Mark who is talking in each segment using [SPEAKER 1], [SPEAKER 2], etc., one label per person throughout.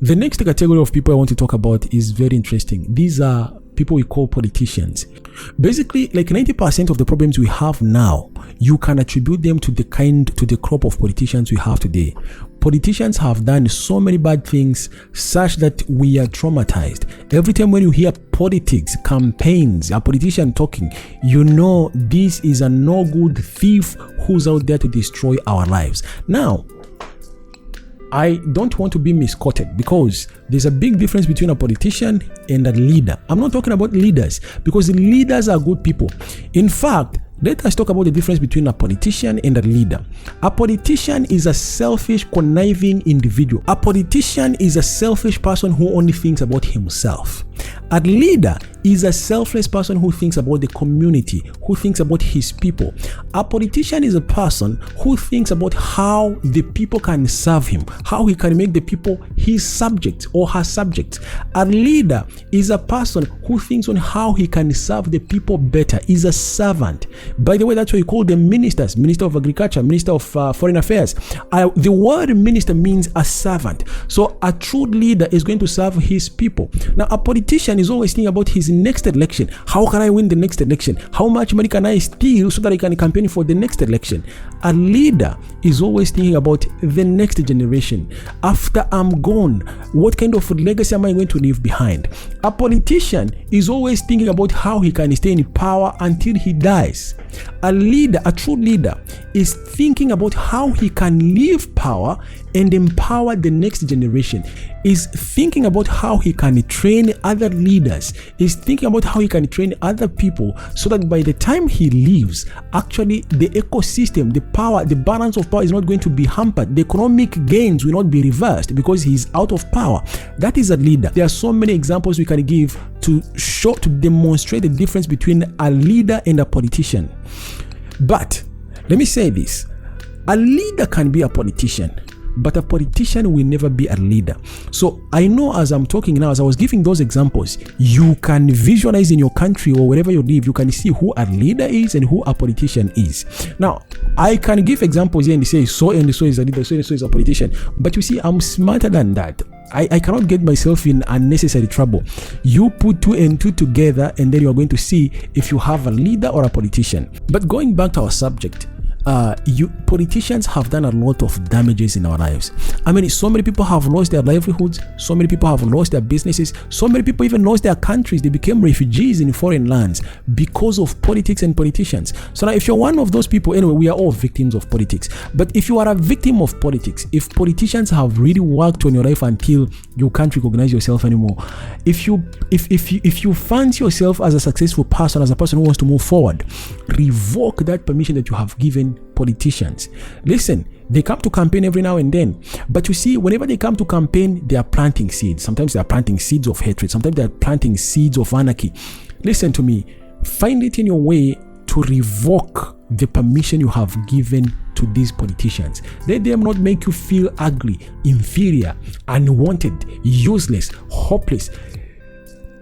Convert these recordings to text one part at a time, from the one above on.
[SPEAKER 1] The next category of people I want to talk about is very interesting. These are people we call politicians. Basically, like 90% of the problems we have now, you can attribute them to the crop of politicians we have today. Politicians have done so many bad things such that we are traumatized. Every time when you hear politics, campaigns, a politician talking, you know this is a no good thief who's out there to destroy our lives. Now, I don't want to be misquoted because there's a big difference between a politician and a leader. I'm not talking about leaders because the leaders are good people. In fact, let us talk about the difference between a politician and a leader. A politician is a selfish, conniving individual. A politician is a selfish person who only thinks about himself. A leader is a selfless person who thinks about the community, who thinks about his people. A politician is a person who thinks about how the people can serve him, how he can make the people his subjects or her subjects. A leader is a person who thinks on how he can serve the people better, is a servant. By the way, that's why you call them ministers, Minister of Agriculture, Minister of Foreign Affairs. The word minister means a servant. So a true leader is going to serve his people. Now, a politician is always thinking about his next election. How can I win the next election? How much money can I steal so that I can campaign for the next election? A leader is always thinking about the next generation. After I'm gone, what kind of legacy am I going to leave behind? A politician is always thinking about how he can stay in power until he dies. A leader, a true leader, is thinking about how he can leave power and empower the next generation, is thinking about how he can train other leaders, is thinking about how he can train other people so that by the time he leaves, actually the ecosystem, the power, the balance of power is not going to be hampered. The economic gains will not be reversed because he's out of power. That is a leader. There are so many examples we can give to show, to demonstrate the difference between a leader and a politician. But let me say this, a leader can be a politician, but a politician will never be a leader. So I know as I'm talking now, as I was giving those examples, you can visualize in your country or wherever you live, you can see who a leader is and who a politician is. Now, I can give examples here and say so and so is a leader, so and so is a politician. But you see, I'm smarter than that. I cannot get myself in unnecessary trouble. You put 2 and 2 together and then you're going to see if you have a leader or a politician. But going back to our subject, politicians have done a lot of damages in our lives. I mean, so many people have lost their livelihoods, so many people have lost their businesses, so many people even lost their countries. They became refugees in foreign lands because of politics and politicians. So now if you're one of those people, anyway, we are all victims of politics. But if you are a victim of politics, if politicians have really worked on your life until you can't recognize yourself anymore, if you fancy yourself as a successful person, as a person who wants to move forward, revoke that permission that you have given politicians. Listen, they come to campaign every now and then, but you see, whenever they come to campaign, they are planting seeds. Sometimes they are planting seeds of hatred, sometimes they are planting seeds of anarchy. Listen to me, find it in your way to revoke the permission you have given to these politicians. Let them not make you feel ugly, inferior, unwanted, useless, hopeless.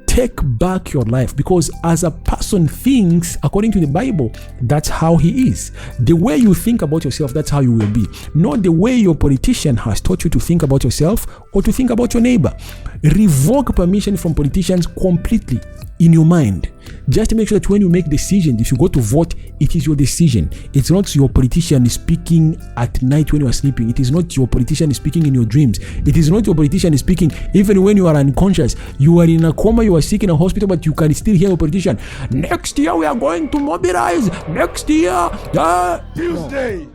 [SPEAKER 1] Take back your life, because as a person thinks according to the Bible, that's how he is. The way you think about yourself, that's how you will be. Not the way your politician has taught you to think about yourself or to think about your neighbor. Revoke permission from politicians completely in your mind. Just make sure that when you make decisions, if you go to vote, it is your decision. It's not your politician speaking at night when you are sleeping. It is not your politician speaking in your dreams. It is not your politician speaking even when you are unconscious. You are in a coma, you are sick in a hospital, but you can still hear your politician. Next year we are going to mobilize. Next year. Tuesday.